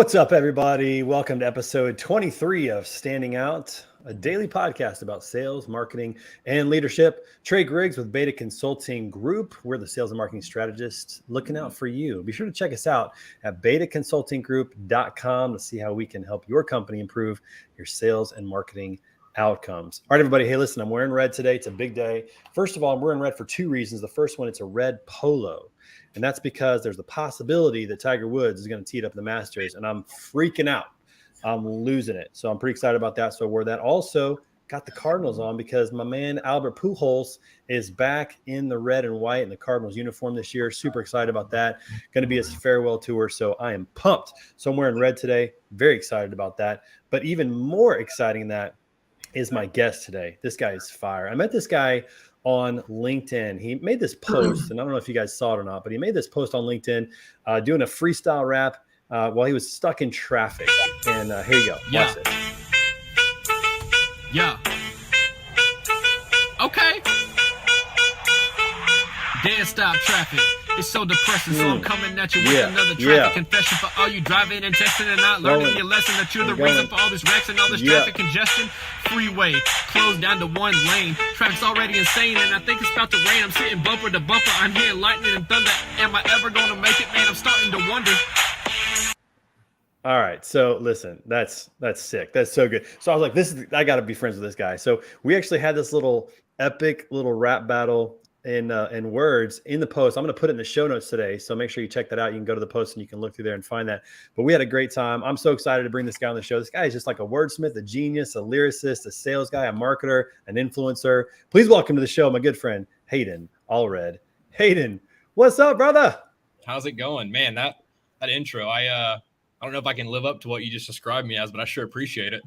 What's up, everybody? Welcome to episode 23 of Standing Out, a daily podcast about sales, marketing, and leadership. Trey Griggs with Beta Consulting Group. We're the sales and marketing strategists looking out for you. Be sure to check us out at betaconsultinggroup.com to see how we can help your company improve your sales and marketing outcomes. All right, everybody. Hey, listen, I'm wearing red today. It's a big day. First of all, I'm wearing red for two reasons. The first one, it's a red polo. And that's because there's the possibility that Tiger Woods is going to tee it up in the Masters, and I'm freaking out. I'm losing it. So I'm pretty excited about that. So I wore that. Also, got the Cardinals on because my man Albert Pujols is back in the red and white in the Cardinals uniform this year. Super excited about that. Going to be his farewell tour. So I am pumped. So I'm wearing red today. Very excited about that. But even more exciting than that is my guest today. This guy is fire. I met this guy on LinkedIn. He made this post, and I don't know if you guys saw it or not, but he made this post on LinkedIn doing a freestyle rap while he was stuck in traffic. And here you go. Watch it. Yeah. Okay. Dead stop traffic. It's so depressing, so I'm coming at you with another traffic confession for all you driving and texting and not learning your lesson that you're the reason for all this wrecks and all this traffic congestion. Freeway closed down to one lane. Traffic's already insane, and I think it's about to rain. I'm sitting bumper to bumper. I'm hearing lightning and thunder. Am I ever going to make it, man? I'm starting to wonder. All right. So listen, that's sick. That's so good. So I was like, I got to be friends with this guy. So we actually had this little epic little rap battle in words in the post. I'm going to put it in the show notes today. So make sure you check that out. You can go to the post and you can look through there and find that. But we had a great time. I'm so excited to bring this guy on the show. This guy is just like a wordsmith, a genius, a lyricist, a sales guy, a marketer, an influencer. Please welcome to the show, my good friend, Hayden Allred. Hayden, what's up, brother? How's it going, man? That intro, I don't know if I can live up to what you just described me as, but I sure appreciate it.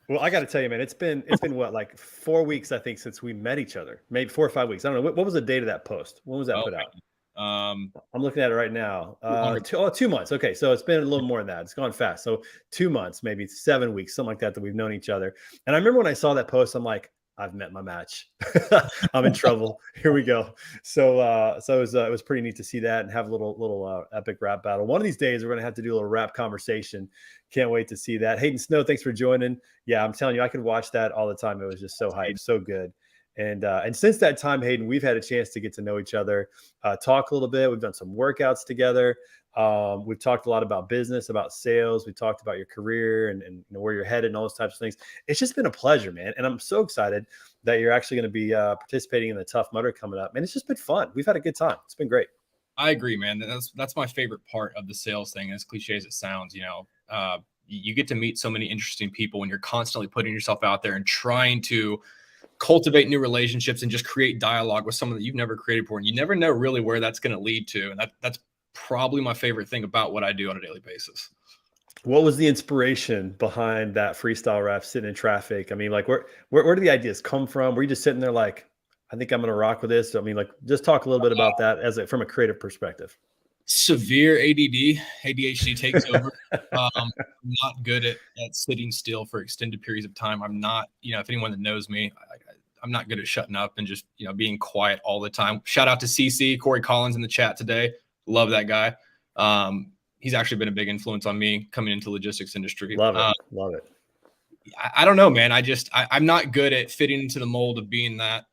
Well, I got to tell you, man, it's been what, like 4 weeks, I think, since we met each other. Maybe 4 or 5 weeks. I don't know. What was the date of that post? When was that put out? I'm looking at it right now. 2 months. Okay, so it's been a little more than that. It's gone fast. So 2 months, maybe 7 weeks, something like that we've known each other. And I remember when I saw that post, I'm like, I've met my match. I'm in trouble. Here we go. So it was pretty neat to see that and have a little epic rap battle. One of these days, we're going to have to do a little rap conversation. Can't wait to see that. Hayden Snow, thanks for joining. Yeah, I'm telling you, I could watch that all the time. It was just so hype, so good. And since that time, Hayden, we've had a chance to get to know each other, talk a little bit. We've done some workouts together. We've talked a lot about business, about sales. We talked about your career and you know, where you're headed and all those types of things. It's just been a pleasure, man. And I'm so excited that you're actually going to be participating in the Tough Mudder coming up. And it's just been fun. We've had a good time. It's been great. I agree, man. That's my favorite part of the sales thing. As cliche as it sounds, you get to meet so many interesting people when you're constantly putting yourself out there and trying to cultivate new relationships and just create dialogue with someone that you've never created before. And you never know really where that's going to lead to. And that's probably my favorite thing about what I do on a daily basis. What was the inspiration behind that freestyle rap sitting in traffic? I mean, like where do the ideas come from? Were you just sitting there like, I think I'm going to rock with this? I mean, like just talk a little bit about that from a creative perspective. Severe ADHD takes over. I'm not good at sitting still for extended periods of time. I'm not, if anyone that knows me, I'm not good at shutting up and just, being quiet all the time. Shout out to CC, Corey Collins in the chat today. Love that guy. He's actually been a big influence on me coming into the logistics industry. Love it. I don't know, man. I'm not good at fitting into the mold of being that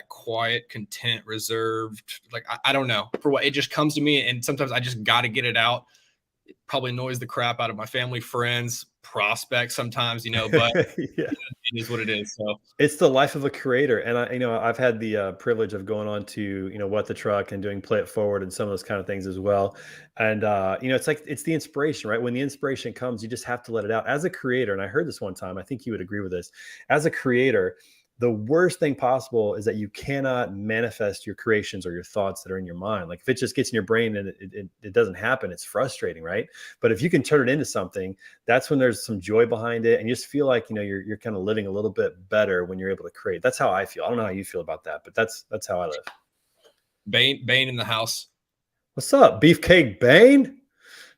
quiet, content, reserved. Like, I don't know, for what it just comes to me. And sometimes I just got to get it out. It probably annoys the crap out of my family, friends, prospects sometimes, but yeah. It is what it is. So it's the life of a creator. And I've had the privilege of going on to, What the Truck and doing Play It Forward and some of those kind of things as well. And, it's the inspiration, right? When the inspiration comes, you just have to let it out as a creator. And I heard this one time, I think you would agree with this. As a creator, the worst thing possible is that you cannot manifest your creations or your thoughts that are in your mind. Like if it just gets in your brain and it doesn't happen, it's frustrating, right? But if you can turn it into something, that's when there's some joy behind it. And you just feel like, you're kind of living a little bit better when you're able to create. That's how I feel. I don't know how you feel about that, but that's how I live. Bane in the house. What's up, Beefcake Bane?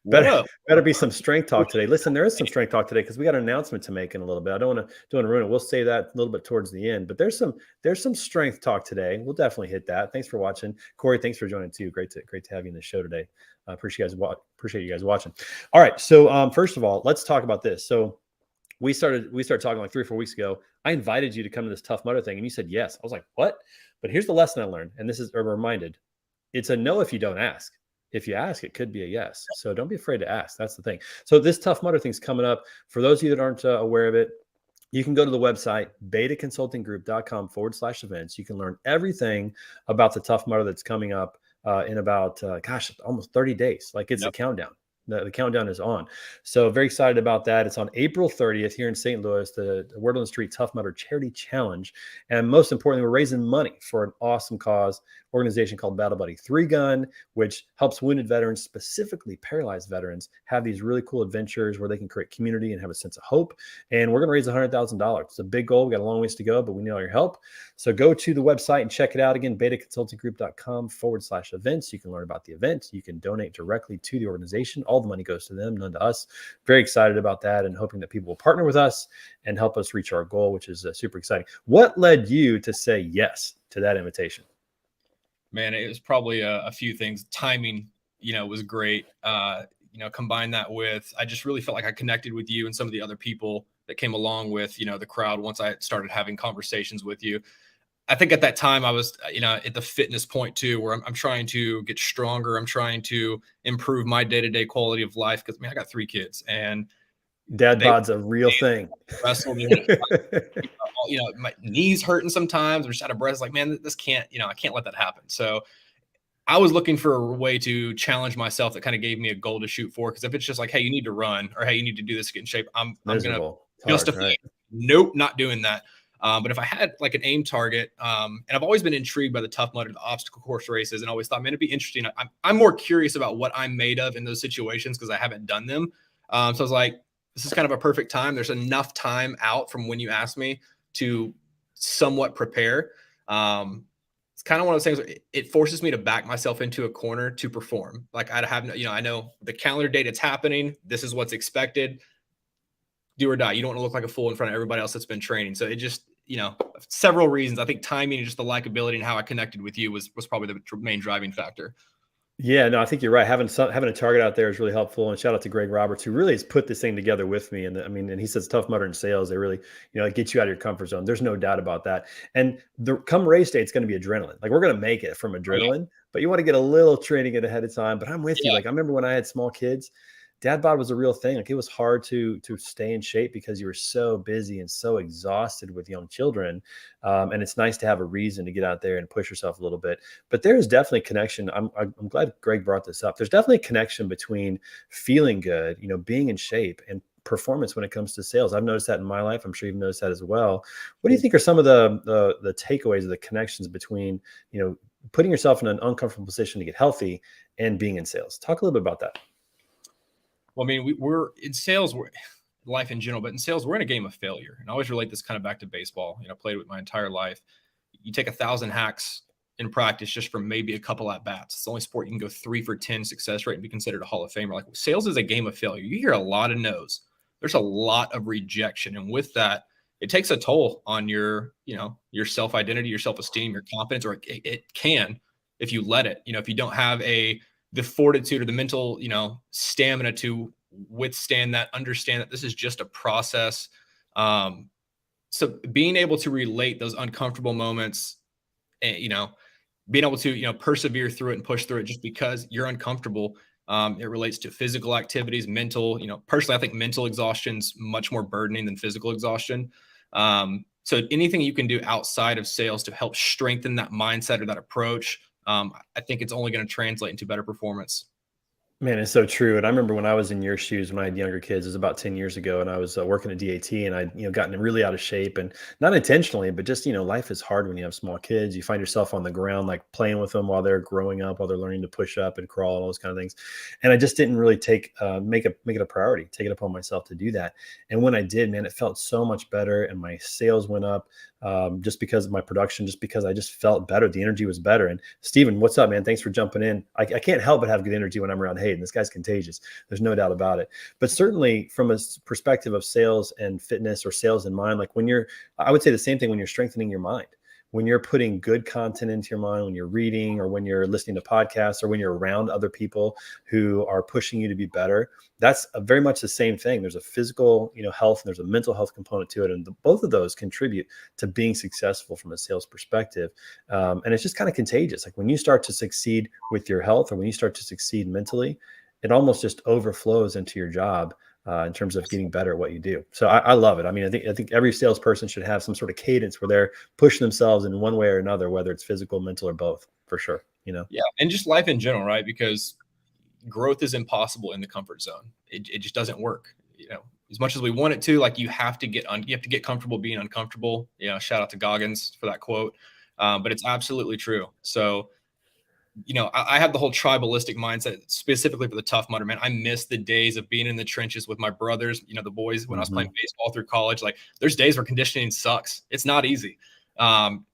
What Better up? better be some strength talk today. Listen, there is some strength talk today because we got an announcement to make in a little bit. I don't want to ruin it. We'll say that a little bit towards the end, but there's some strength talk today. We'll definitely hit that. Thanks for watching, Corey. Thanks for joining too. Great to have you in the show today. Appreciate you guys watching. All right, so first of all, let's talk about this. So we started talking like 3 or 4 weeks ago. I invited you to come to this Tough Mudder thing, and you said yes. I was like, what? But here's the lesson I learned, and this is a reminded. It's a no if you don't ask. If you ask, it could be a yes. So don't be afraid to ask. That's the thing. So this Tough Mudder thing's coming up. For those of you that aren't aware of it, you can go to the website, betaconsultinggroup.com/events. You can learn everything about the Tough Mudder that's coming up in about, almost 30 days. Like it's a countdown. The countdown is on. So very excited about that. It's on April 30th here in St. Louis, the Word on the Street Tough Mudder Charity Challenge. And most importantly, we're raising money for an awesome cause organization called Battle Buddy 3 Gun, which helps wounded veterans, specifically paralyzed veterans, have these really cool adventures where they can create community and have a sense of hope. And we're going to raise $100,000. It's a big goal. We got a long ways to go, but we need all your help. So go to the website and check it out again, betaconsultinggroup.com/events. You can learn about the event. You can donate directly to the organization. All the money goes to them, none to us. Very excited about that and hoping that people will partner with us and help us reach our goal, which is super exciting. What led you to say yes to that invitation? Man, it was probably a few things. Timing, was great. Combine that with, I just really felt like I connected with you and some of the other people that came along with, the crowd once I started having conversations with you. I think at that time I was, at the fitness point too, where I'm trying to get stronger. I'm trying to improve my day-to-day quality of life because I got 3 kids and dad bod's a real thing. Wrestle, my knees hurting sometimes. I'm just out of breath. It's like, man, this can't, I can't let that happen. So I was looking for a way to challenge myself that kind of gave me a goal to shoot for. Because if it's just like, hey, you need to run, or hey, you need to do this to get in shape, I'm going to justify. Right? Nope, not doing that. But if I had like an aim target, and I've always been intrigued by the Tough Mudder, the obstacle course races, and always thought, man, it'd be interesting. I'm more curious about what I'm made of in those situations because I haven't done them. So I was like, this is kind of a perfect time. There's enough time out from when you asked me to somewhat prepare. It's kind of one of those things where it forces me to back myself into a corner to perform. Like I have no, I know the calendar date it's happening. This is what's expected. Do or die. You don't want to look like a fool in front of everybody else that's been training. So it just, several reasons. I think timing and just the likability and how I connected with you was probably the main driving factor. Yeah, no, I think you're right. Having a target out there is really helpful. And shout out to Greg Roberts, who really has put this thing together with me. And he says Tough Mudder in sales, they really, it gets you out of your comfort zone. There's no doubt about that. And come race day, it's going to be adrenaline. Like we're going to make it from adrenaline, but you want to get a little training in ahead of time. But I'm with you. Like I remember when I had small kids, dad bod was a real thing. Like it was hard to stay in shape because you were so busy and so exhausted with young children. And it's nice to have a reason to get out there and push yourself a little bit. But there is definitely a connection. I'm glad Greg brought this up. There's definitely a connection between feeling good, being in shape, and performance when it comes to sales. I've noticed that in my life. I'm sure you've noticed that as well. What do you think are some of the takeaways or the connections between, putting yourself in an uncomfortable position to get healthy and being in sales? Talk a little bit about that. Well, I mean, we're in sales, we're life in general, but in sales, we're in a game of failure. And I always relate this kind of back to baseball. Played with my entire life. You take 1,000 hacks in practice just from maybe a couple at bats. It's the only sport you can go 3 for 10 success rate and be considered a Hall of Famer. Like sales is a game of failure. You hear a lot of no's. There's a lot of rejection. And with that, it takes a toll on your self-identity, your self-esteem, your confidence, or it can if you let it. If you don't have the fortitude or the mental, stamina to withstand that, understand that this is just a process. So being able to relate those uncomfortable moments, and, being able to, persevere through it and push through it just because you're uncomfortable. It relates to physical activities, mental, personally, I think mental exhaustion's much more burdening than physical exhaustion. So anything you can do outside of sales to help strengthen that mindset or that approach, I think it's only going to translate into better performance. Man, it's so true. And I remember when I was in your shoes, when I had younger kids, it was about 10 years ago, and I was working at DAT, and I, gotten really out of shape, and not intentionally, but just, life is hard when you have small kids. You find yourself on the ground, like playing with them while they're growing up, while they're learning to push up and crawl and all those kind of things. And I just didn't really make it a priority, take it upon myself to do that. And when I did, man, it felt so much better. And my sales went up just because of my production, just because I just felt better. The energy was better. And Steven, what's up, man? Thanks for jumping in. I can't help but have good energy when I'm around Hayden. Hayden. This guy's contagious. There's no doubt about it. But certainly from a perspective of sales and fitness or sales in mind, like I would say the same thing when you're strengthening your mind. When you're putting good content into your mind, when you're reading or when you're listening to podcasts or when you're around other people who are pushing you to be better, that's very much the same thing. There's a physical, health, and there's a mental health component to it. And both of those contribute to being successful from a sales perspective. And it's just kind of contagious. Like when you start to succeed with your health or when you start to succeed mentally, it almost just overflows into your job. In terms of getting better at what you do. So I love it. I mean, I think every salesperson should have some sort of cadence where they're pushing themselves in one way or another, whether it's physical, mental, or both, for sure. Yeah. And just life in general, right? Because growth is impossible in the comfort zone. It just doesn't work. As much as we want it to, like you have to get comfortable being uncomfortable. Shout out to Goggins for that quote. But it's absolutely true. So, I have the whole tribalistic mindset specifically for the Tough Mudder, man. I miss the days of being in the trenches with my brothers, the boys when I was playing baseball through college. Like there's days where conditioning sucks. It's not easy.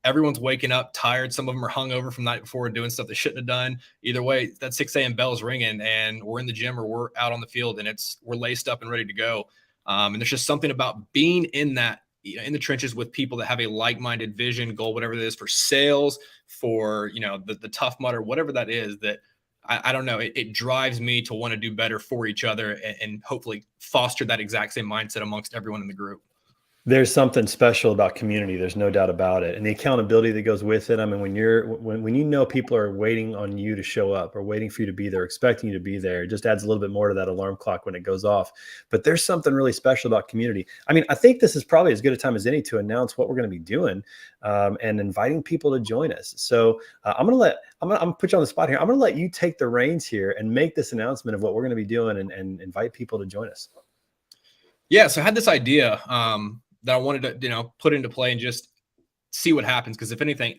Everyone's waking up tired. Some of them are hungover from the night before doing stuff they shouldn't have done. Either way, that 6 a.m. bell's ringing and we're in the gym or we're out on the field and we're laced up and ready to go. And there's just something about being in that, in the trenches with people that have a like-minded vision, goal, whatever it is for sales, for, the Tough Mudder, whatever that is, that I don't know. It drives me to want to do better for each other and hopefully foster that exact same mindset amongst everyone in the group. There's something special about community. There's no doubt about it. And the accountability that goes with it. I mean, when people are waiting on you to show up or waiting for you to be there, expecting you to be there, it just adds a little bit more to that alarm clock when it goes off. But there's something really special about community. I mean, I think this is probably as good a time as any to announce what we're going to be doing and inviting people to join us. So I'm going to put you on the spot here. I'm going to let you take the reins here and make this announcement of what we're going to be doing and invite people to join us. Yeah. So I had this idea that I wanted to, put into play and just see what happens. Because if anything,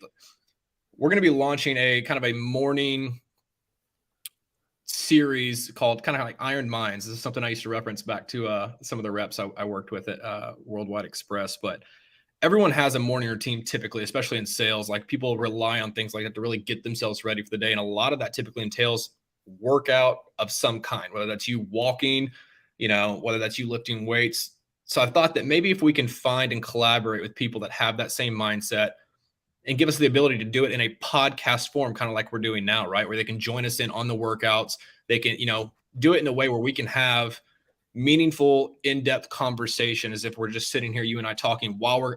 we're going to be launching a kind of a morning series called kind of like Iron Minds. This is something I used to reference back to some of the reps I worked with at Worldwide Express. But everyone has a morning routine typically, especially in sales. Like people rely on things like that to really get themselves ready for the day. And a lot of that typically entails workout of some kind, whether that's you walking, whether that's you lifting weights. So I thought that maybe if we can find and collaborate with people that have that same mindset and give us the ability to do it in a podcast form, kind of like we're doing now, right? Where they can join us in on the workouts. They can, do it in a way where we can have meaningful, in-depth conversation as if we're just sitting here, you and I talking while we're,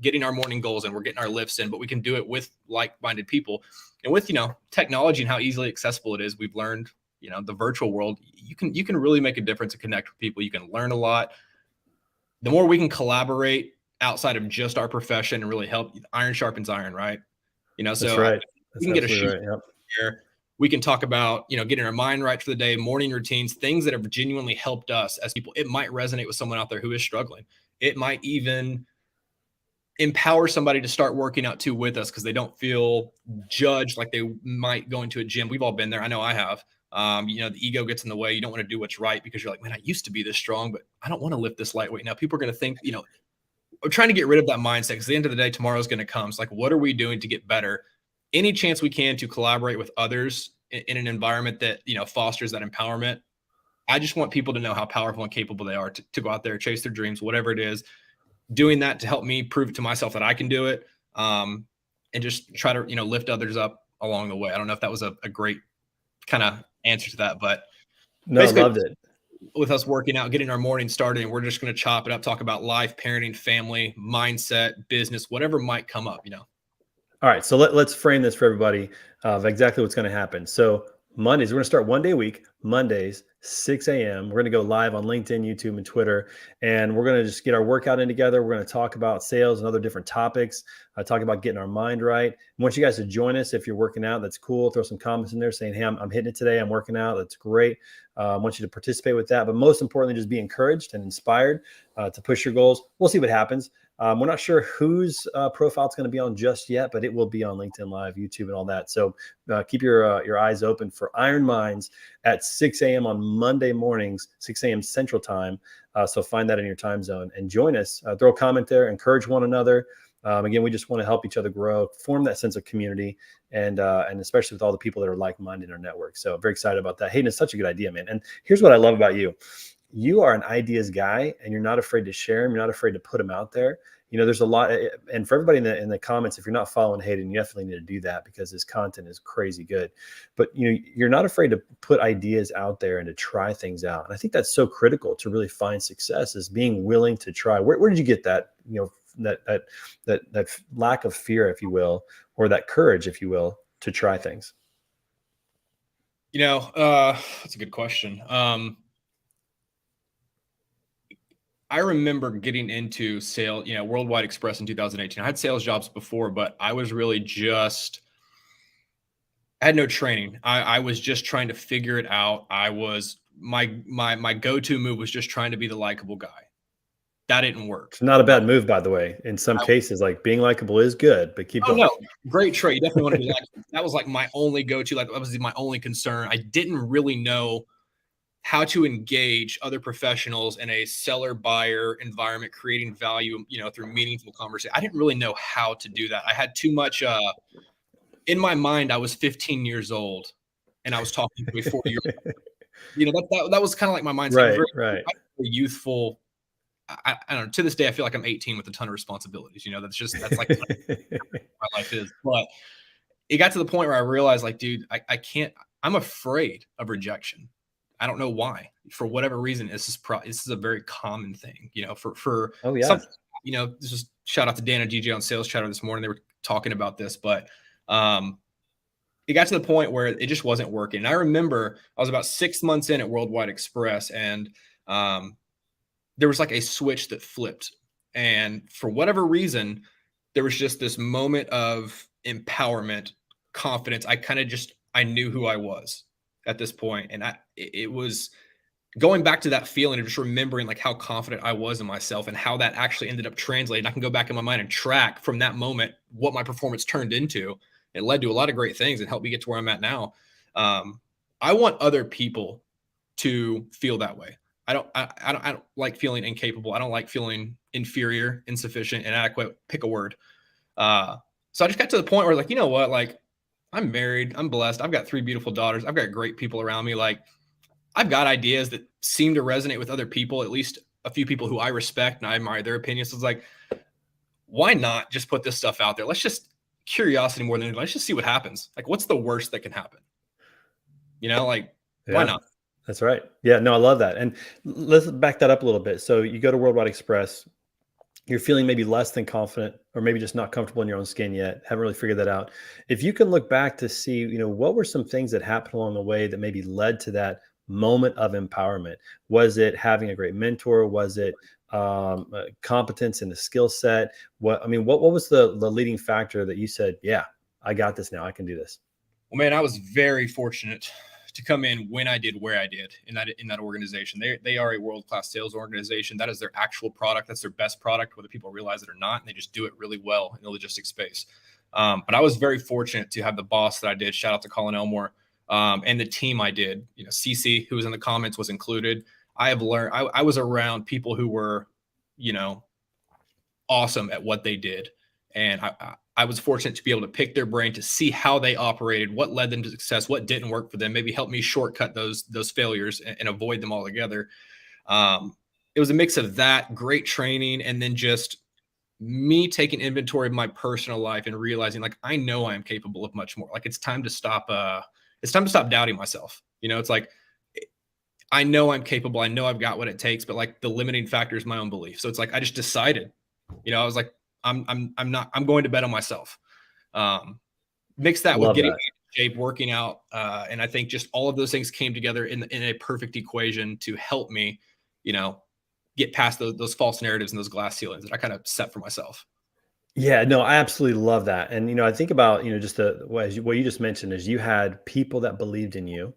getting our morning goals and we're getting our lifts in, but we can do it with like-minded people. And with, technology and how easily accessible it is, we've learned, the virtual world, you can really make a difference and connect with people. You can learn a lot. The more we can collaborate outside of just our profession and really help, iron sharpens iron, right? That's right. We can get a shoot here. We can talk about, getting our mind right for the day, morning routines, things that have genuinely helped us as people. It might resonate with someone out there who is struggling. It might even empower somebody to start working out too with us because they don't feel judged like they might go into a gym. We've all been there. I know I have. The ego gets in the way. You don't want to do what's right because you're like, man, I used to be this strong, but I don't want to lift this lightweight. Now people are going to think, we're trying to get rid of that mindset because at the end of the day, tomorrow's going to come. It's like, what are we doing to get better? Any chance we can to collaborate with others in an environment that, fosters that empowerment. I just want people to know how powerful and capable they are to go out there, chase their dreams, whatever it is, doing that to help me prove to myself that I can do it. And just try to, lift others up along the way. I don't know if that was a great kind of answer to that, but no, I loved it. With us working out, getting our morning started, and we're just going to chop it up, talk about life, parenting, family, mindset, business, whatever might come up, All right. So let's frame this for everybody of exactly what's going to happen. So Mondays, we're going to start one day a week, Mondays, 6 a.m. We're going to go live on LinkedIn, YouTube, and Twitter. And we're going to just get our workout in together. We're going to talk about sales and other different topics, talk about getting our mind right. I want you guys to join us. If you're working out, that's cool. Throw some comments in there saying, hey, I'm hitting it today. I'm working out. That's great. I want you to participate with that. But most importantly, just be encouraged and inspired to push your goals. We'll see what happens. We're not sure whose profile it's going to be on just yet, but it will be on LinkedIn Live, YouTube, and all that. So keep your eyes open for Iron Minds at 6 a.m. on Monday mornings, 6 a.m. Central Time. So find that in your time zone and join us. Throw a comment there, encourage one another. Again, we just want to help each other grow, form that sense of community, and especially with all the people that are like-minded in our network. So very excited about that. Hayden, it's such a good idea, man. And here's what I love about you. You are an ideas guy, and you're not afraid to share them. You're not afraid to put them out there. There's a lot, and for everybody in the comments, if you're not following Hayden, you definitely need to do that because his content is crazy good. But you're not afraid to put ideas out there and to try things out. And I think that's so critical to really find success, is being willing to try. Where did you get that? That lack of fear, if you will, or that courage, if you will, to try things. That's a good question. I remember getting into sales, Worldwide Express in 2018. I had sales jobs before, but I was really I had no training. I was just trying to figure it out. My go-to move was just trying to be the likable guy. That didn't work. It's not a bad move, by the way. In some cases, like being likable is good, but keep going. No, great trait. You definitely want to be likable. That was like my only go-to. Like that was my only concern. I didn't really know how to engage other professionals in a seller-buyer environment, creating value, through meaningful conversation. I didn't really know how to do that. I had too much in my mind. I was 15 years old, and I was talking to a 40-year-old. That was kind of like my mindset. Right. Youthful. I don't know. To this day, I feel like I'm 18 with a ton of responsibilities. That's like my life is. But it got to the point where I realized, like, dude, I can't. I'm afraid of rejection. I don't know why. For whatever reason, this is a very common thing, for oh yeah. This is shout out to Dan and DJ on Sales Chatter this morning. They were talking about this, but it got to the point where it just wasn't working. And I remember I was about 6 months in at Worldwide Express, and there was like a switch that flipped. And for whatever reason, there was just this moment of empowerment, confidence. I knew who I was at this point. And it was going back to that feeling of just remembering like how confident I was in myself and how that actually ended up translating. I can go back in my mind and track from that moment what my performance turned into. It led to a lot of great things and helped me get to where I'm at now. I want other people to feel that way. I don't like feeling incapable. I don't like feeling inferior, insufficient, inadequate. Pick a word. So I just got to the point where, like, you know what? Like, I'm married. I'm blessed. I've got 3 beautiful daughters. I've got great people around me. Like, I've got ideas that seem to resonate with other people, at least a few people who I respect and I admire their opinions. So it's like, why not just put this stuff out there? Let's just curiosity more than anything. Let's just see what happens. Like, what's the worst that can happen? Why not? That's right. Yeah, no, I love that. And let's back that up a little bit. So you go to Worldwide Express, you're feeling maybe less than confident, or maybe just not comfortable in your own skin yet, haven't really figured that out. If you can look back to see, what were some things that happened along the way that maybe led to that moment of empowerment? Was it having a great mentor? Was it competence in the skill set? What was the leading factor that you said, yeah, I got this now, I can do this? Well, man, I was very fortunate to come in when I did, where I did in that organization. They are a world-class sales organization. That is their actual product. That's their best product, whether people realize it or not. And they just do it really well in the logistics space. But I was very fortunate to have the boss that I did. Shout out to Colin Elmore, and the team I did. CC, who was in the comments, was included. I have learned. I was around people who were, awesome at what they did, and I was fortunate to be able to pick their brain to see how they operated, what led them to success, what didn't work for them, maybe help me shortcut those failures and avoid them altogether. It was a mix of that, great training, and then just me taking inventory of my personal life and realizing, like, I know I am capable of much more. Like, it's time to stop doubting myself. It's like, I know I'm capable. I know I've got what it takes, but like the limiting factor is my own belief. So it's like, I just decided, I was like, I'm going to bet on myself. Mix that with getting in shape, working out. And I think just all of those things came together in a perfect equation to help me, get past those false narratives and those glass ceilings that I kind of set for myself. Yeah, no, I absolutely love that. And, I think about, just what you just mentioned is you had people that believed in you.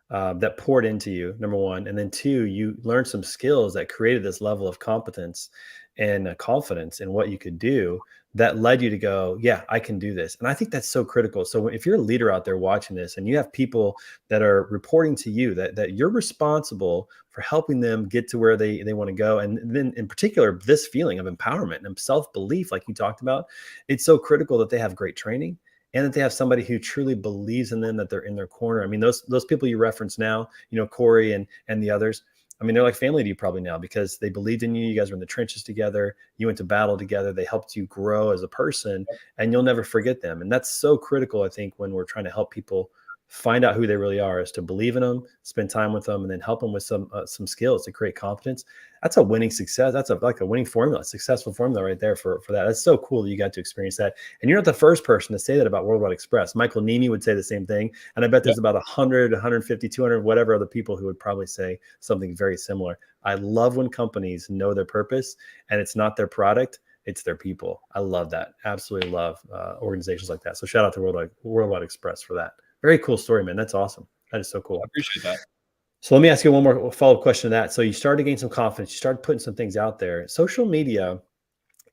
that poured into you, number one. And then two, you learned some skills that created this level of competence and confidence in what you could do that led you to go, yeah, I can do this. And I think that's so critical. So if you're a leader out there watching this and you have people that are reporting to you that you're responsible for helping them get to where they want to go. And then in particular, this feeling of empowerment and self-belief, like you talked about, it's so critical that they have great training and that they have somebody who truly believes in them, that they're in their corner. I mean, those people you reference now, Corey and the others, I mean, they're like family to you probably now because they believed in you. You guys were in the trenches together. You went to battle together. They helped you grow as a person, and you'll never forget them. And that's so critical, I think, when we're trying to help people find out who they really are, is to believe in them, spend time with them, and then help them with some skills to create confidence. That's a winning success. That's like a winning formula, successful formula right there for that. That's so cool that you got to experience that. And you're not the first person to say that about Worldwide Express. Michael Nimi would say the same thing. And I bet there's about 100, 150, 200, whatever other people who would probably say something very similar. I love when companies know their purpose and it's not their product, it's their people. I love that. Absolutely love organizations like that. So shout out to Worldwide Express for that. Very cool story, man. That's awesome. That is so cool. I appreciate that. So let me ask you one more follow-up question to that. So you started to gain some confidence. You started putting some things out there. Social media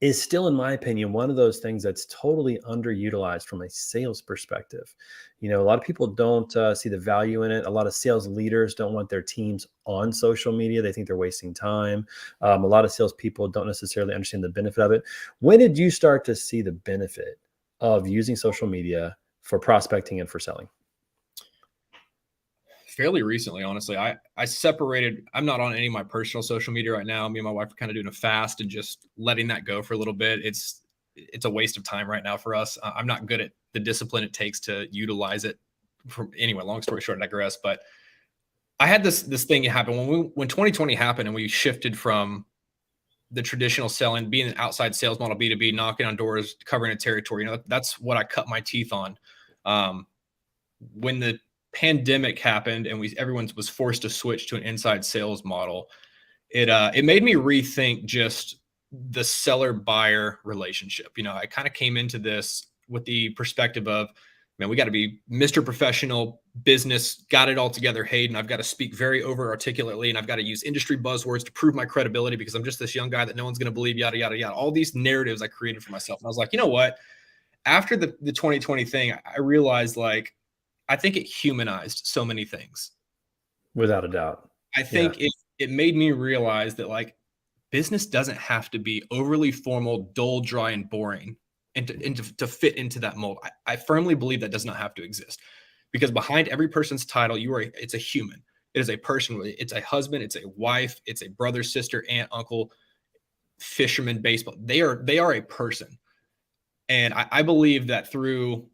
is still, in my opinion, one of those things that's totally underutilized from a sales perspective. A lot of people don't see the value in it. A lot of sales leaders don't want their teams on social media. They think they're wasting time. A lot of salespeople don't necessarily understand the benefit of it. When did you start to see the benefit of using social media for prospecting and for selling? Fairly recently, honestly. I separated. I'm not on any of my personal social media right now. Me and my wife are kind of doing a fast and just letting that go for a little bit. It's a waste of time right now for us. I'm not good at the discipline it takes to utilize it. Anyway, long story short, I digress. But I had this thing happen when 2020 happened and we shifted from the traditional selling, being an outside sales model, B2B, knocking on doors, covering a territory. That's what I cut my teeth on. When the pandemic happened and everyone was forced to switch to an inside sales model, it made me rethink just the seller buyer relationship. I kind of came into this with the perspective of, man, we got to be Mr. Professional business, got it all together, Hayden. I've got to speak very over articulately and I've got to use industry buzzwords to prove my credibility because I'm just this young guy that no one's going to believe, yada, yada, yada. All these narratives I created for myself. And I was like, you know what? After the 2020 thing, I realized I think it humanized so many things. Without a doubt. I think it made me realize that business doesn't have to be overly formal, dull, dry, and boring and to fit into that mold. I firmly believe that does not have to exist because behind every person's title, it's a human. It is a person. It's a husband. It's a wife. It's a brother, sister, aunt, uncle, fisherman, baseball. They are a person. And I believe that through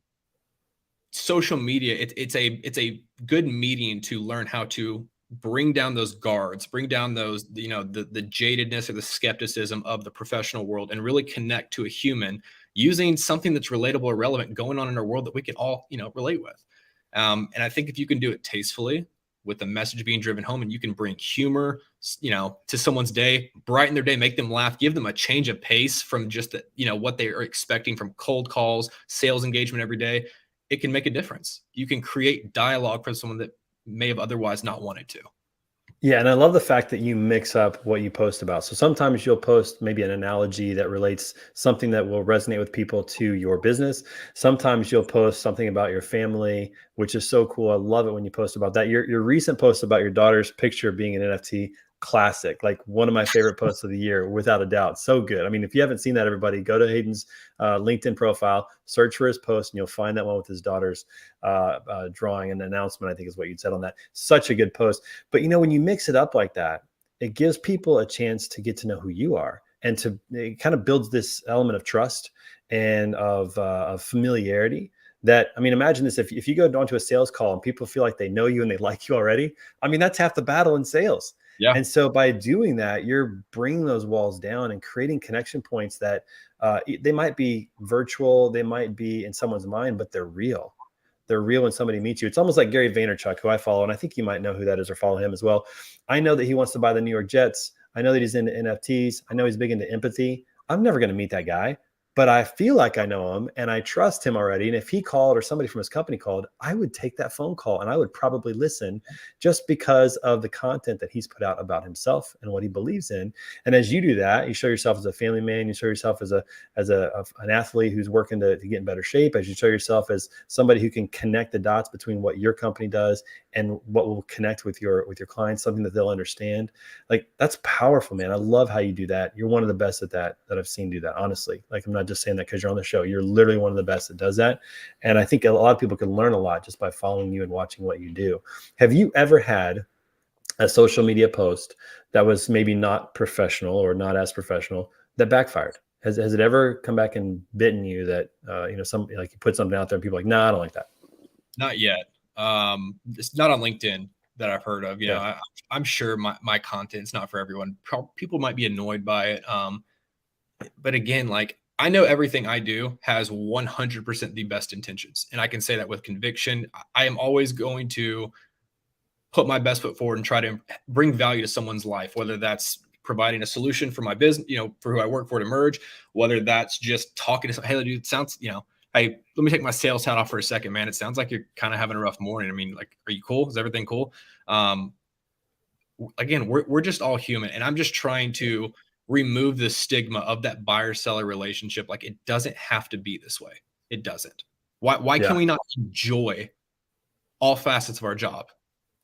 social media, it's a good medium to learn how to bring down those guards, bring down those, the jadedness or the skepticism of the professional world and really connect to a human using something that's relatable or relevant going on in our world that we can all, relate with. And I think if you can do it tastefully with the message being driven home and you can bring humor, to someone's day, brighten their day, make them laugh, give them a change of pace from just what they are expecting from cold calls, sales engagement every day, it can make a difference. You can create dialogue for someone that may have otherwise not wanted to. Yeah. And I love the fact that you mix up what you post about. So sometimes you'll post maybe an analogy that relates something that will resonate with people to your business. Sometimes you'll post something about your family, which is so cool. I love it when you post about that. Your recent post about your daughter's picture being an NFT, classic, like one of my favorite posts of the year, without a doubt. So good. I mean, if you haven't seen that, everybody go to Hayden's LinkedIn profile, search for his post, and you'll find that one with his daughter's drawing and announcement, I think is what you'd said on that. Such a good post. But when you mix it up like that, it gives people a chance to get to know who you are, and it kind of builds this element of trust and of familiarity. That, I mean, imagine this, if you go onto a sales call and people feel like they know you and they like you already, I mean, that's half the battle in sales. Yeah. And so by doing that, you're bringing those walls down and creating connection points that they might be virtual, they might be in someone's mind, but they're real. They're real when somebody meets you. It's almost like Gary Vaynerchuk, who I follow, and I think you might know who that is or follow him as well. I know that he wants to buy the New York Jets. I know that he's into NFTs. I know he's big into empathy. I'm never going to meet that guy, but I feel like I know him and I trust him already. And if he called or somebody from his company called, I would take that phone call and I would probably listen just because of the content that he's put out about himself and what he believes in. And as you do that, you show yourself as a family man, you show yourself as an athlete who's working to get in better shape, as you show yourself as somebody who can connect the dots between what your company does and what will connect with your clients, something that they'll understand. Like, that's powerful, man. I love how you do that. You're one of the best at that I've seen do that, honestly. Like, I'm not just saying that because you're on the show. You're literally one of the best that does that. And I think a lot of people can learn a lot just by following you and watching what you do. Have you ever had a social media post that was maybe not professional or not as professional that backfired? Has it ever come back and bitten you that, some, like, you put something out there and people are like, nah, I don't like that? Not yet. It's not on LinkedIn that I've heard of. I'm sure my content's not for everyone. People might be annoyed by it. But again, like, I know everything I do has 100% the best intentions. And I can say that with conviction. I am always going to put my best foot forward and try to bring value to someone's life, whether that's providing a solution for my business, for who I work for to merge, whether that's just talking to someone. Hey, dude, sounds, hey, let me take my sales hat off for a second, man. It sounds like you're kind of having a rough morning. I mean, like, are you cool? Is everything cool? Again, we're just all human. And I'm just trying to remove the stigma of that buyer-seller relationship. Like, it doesn't have to be this way. It doesn't. Why can we not enjoy all facets of our job?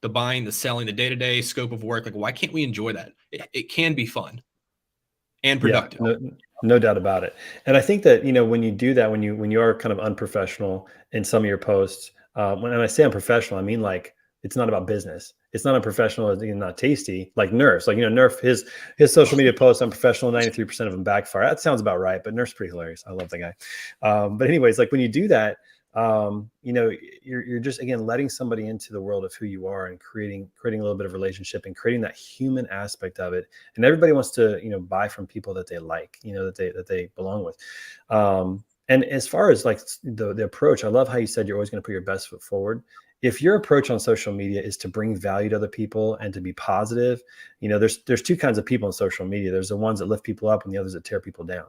The buying, the selling, the day-to-day scope of work. Like, why can't we enjoy that? It can be fun and productive. Yeah, no doubt about it. And I think that, when you do that, when you are kind of unprofessional in some of your posts, when I say unprofessional, I mean, like, it's not about business. It's not unprofessional as in not tasty, like Nerf's. Like, Nerf, his social media posts, unprofessional, 93% of them backfire. That sounds about right, but Nerf's pretty hilarious. I love the guy. But anyways, like, when you do that, you're just, again, letting somebody into the world of who you are and creating a little bit of relationship and creating that human aspect of it. And everybody wants to, buy from people that they like, that they belong with. And as far as, like, the approach, I love how you said you're always going to put your best foot forward. If your approach on social media is to bring value to other people and to be positive, there's two kinds of people on social media. There's the ones that lift people up and the others that tear people down.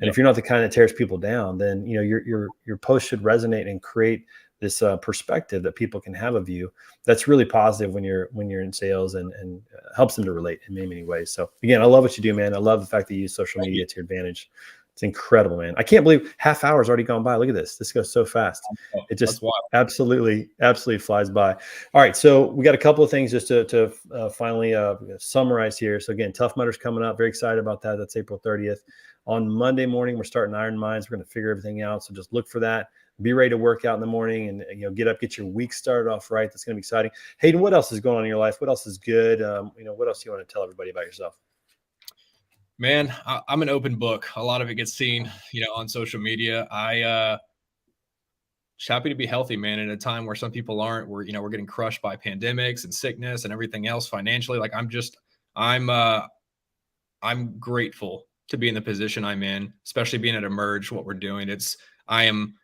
And if you're not the kind that tears people down, then, your post should resonate and create this perspective that people can have of you. That's really positive when you're in sales and helps them to relate in many, many ways. So again, I love what you do, man. I love the fact that you use social media to your advantage. It's incredible, man. I can't believe half hour's already gone by. Look at this. This goes so fast. It just absolutely flies by. All right. So we got a couple of things just to finally summarize here. So again, Tough Mudder's coming up. Very excited about that. That's April 30th. On Monday morning, we're starting Iron Minds. We're going to figure everything out. So just look for that. Be ready to work out in the morning and, get up, get your week started off right. That's going to be exciting. Hayden, what else is going on in your life? What else is good? What else do you want to tell everybody about yourself? Man, I'm an open book. A lot of it gets seen, on social media. Just happy to be healthy, man, in a time where some people aren't. We're getting crushed by pandemics and sickness and everything else financially. Like, I'm grateful to be in the position I'm in, especially being at Emerge, what we're doing. I am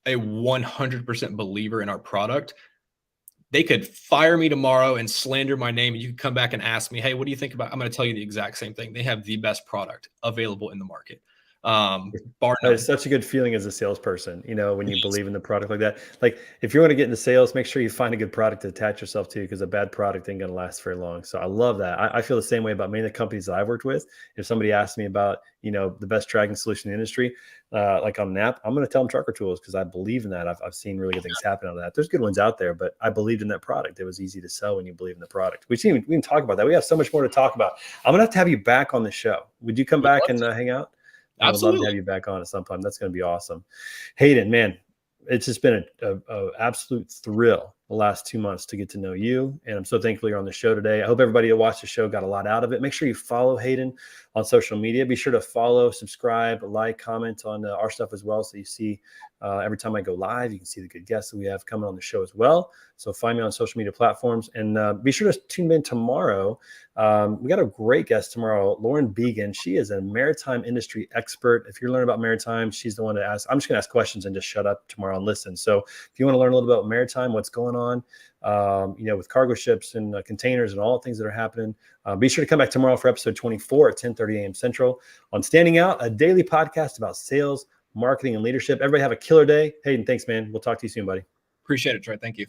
a 100% believer in our product. They could fire me tomorrow and slander my name, and you could come back and ask me, hey, what do you think about? I'm going to tell you the exact same thing. They have the best product available in the market. Bar none. It's such a good feeling as a salesperson, when you believe in the product like that. Like, if you want to get into sales, make sure you find a good product to attach yourself to, because a bad product ain't going to last very long. So I love that. I feel the same way about many of the companies that I've worked with. If somebody asks me about, the best tracking solution in the industry, like on an app, I'm going to tell them Trucker Tools, because I believe in that. I've seen really good things happen out of that. There's good ones out there, but I believed in that product. It was easy to sell when you believe in the product. We can talk about that. We have so much more to talk about. I'm going to have you back on the show. Would you come back and hang out? I would love to have you back on at some time. That's going to be awesome. Hayden, man, it's just been a absolute thrill the last 2 months to get to know you. And I'm so thankful you're on the show today. I hope everybody that watched the show got a lot out of it. Make sure you follow Hayden on social media. Be sure to follow, subscribe, like, comment on our stuff as well, so you see every time I go live, you can see the good guests that we have coming on the show as well. So find me on social media platforms, and be sure to tune in tomorrow. We got a great guest tomorrow, Lauren Began. She is a maritime industry expert. If you're learning about maritime, she's the one to ask. I'm just going to ask questions and just shut up tomorrow and listen. So if you want to learn a little bit about maritime, what's going on, with cargo ships and containers and all the things that are happening. Be sure to come back tomorrow for episode 24 at 10:30 a.m. Central on Standing Out, a daily podcast about sales, marketing, and leadership. Everybody have a killer day. Hayden, thanks, man. We'll talk to you soon, buddy. Appreciate it, Troy. Thank you.